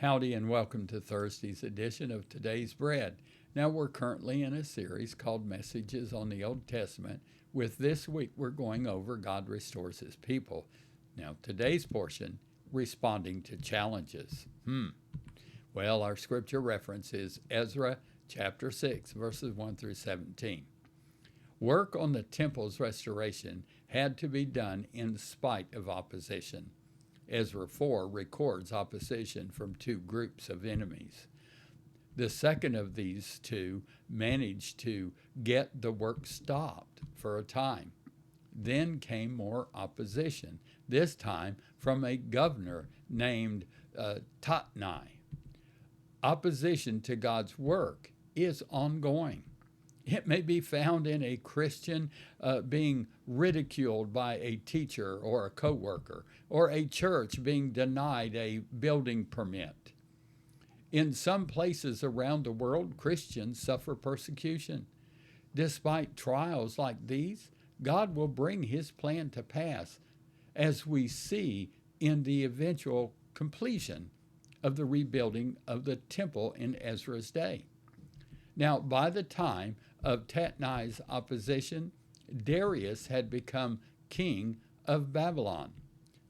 Howdy and welcome to Thursday's edition of Today's Bread. Now we're currently in a series called Messages on the Old Testament. With this week we're going over God Restores His People. Now today's portion, Responding to Challenges. Well, our scripture reference is Ezra chapter 6 verses 1 through 17. Work on the temple's restoration had to be done in spite of opposition. Ezra 4 records opposition from two groups of enemies. The second of these two managed to get the work stopped for a time. Then came more opposition, this time from a governor named Tatnai. Opposition to God's work is ongoing. It may be found in a Christian being ridiculed by a teacher or a coworker, or a church being denied a building permit. In some places around the world, Christians suffer persecution. Despite trials like these, God will bring His plan to pass, as we see in the eventual completion of the rebuilding of the temple in Ezra's day. Now, by the time of Tatnai's opposition, Darius had become king of Babylon.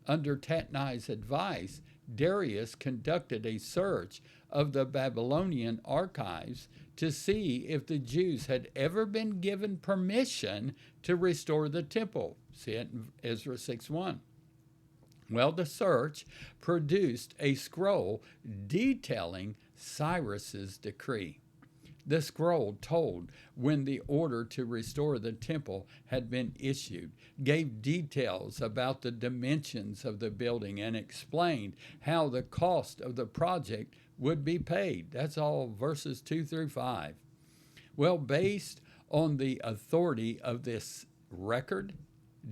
Under Tatnai's advice, Darius conducted a search of the Babylonian archives to see if the Jews had ever been given permission to restore the temple. See it in Ezra 6:1. Well, the search produced a scroll detailing Cyrus's decree. The scroll told when the order to restore the temple had been issued, gave details about the dimensions of the building, and explained how the cost of the project would be paid. That's all verses 2 through 5. Well, based on the authority of this record,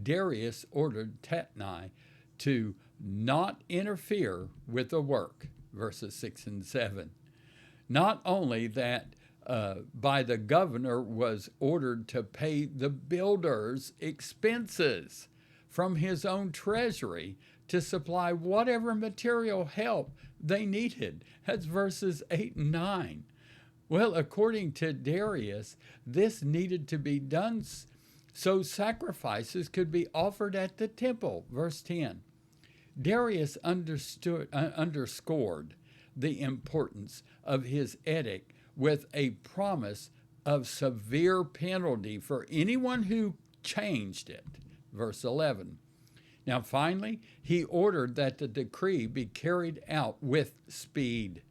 Darius ordered Tatnai to not interfere with the work, verses 6 and 7. Not only that, by the governor was ordered to pay the builders expenses from his own treasury to supply whatever material help they needed. That's verses 8 and 9. Well, according to Darius, this needed to be done so sacrifices could be offered at the temple. Verse 10. Darius underscored the importance of his edict with a promise of severe penalty for anyone who changed it. Verse 11. Now finally, he ordered that the decree be carried out with speed.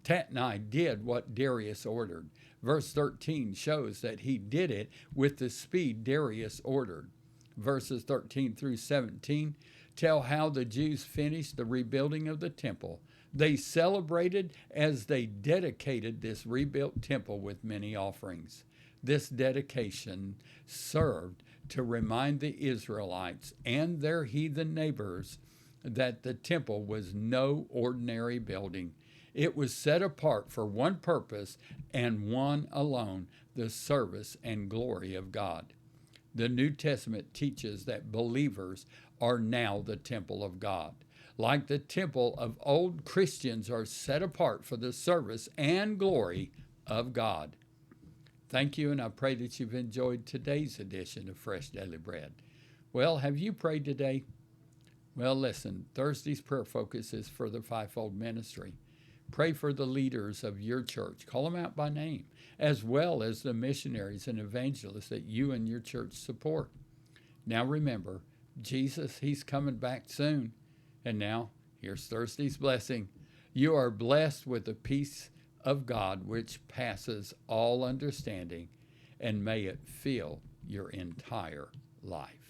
Tatnai did what Darius ordered. Verse 13 shows that he did it with the speed Darius ordered. Verses 13 through 17 tell how the Jews finished the rebuilding of the temple. They celebrated as they dedicated this rebuilt temple with many offerings. This dedication served to remind the Israelites and their heathen neighbors that the temple was no ordinary building. It was set apart for one purpose and one alone, the service and glory of God. The New Testament teaches that believers are now the temple of God. Like the temple of old, Christians are set apart for the service and glory of God. Thank you, and I pray that you've enjoyed today's edition of Fresh Daily Bread. Well, have you prayed today? Well, listen, Thursday's prayer focus is for the fivefold ministry. Pray for the leaders of your church. Call them out by name, as well as the missionaries and evangelists that you and your church support. Now remember, Jesus, He's coming back soon. And now, here's Thursday's blessing. You are blessed with the peace of God which passes all understanding, and may it fill your entire life.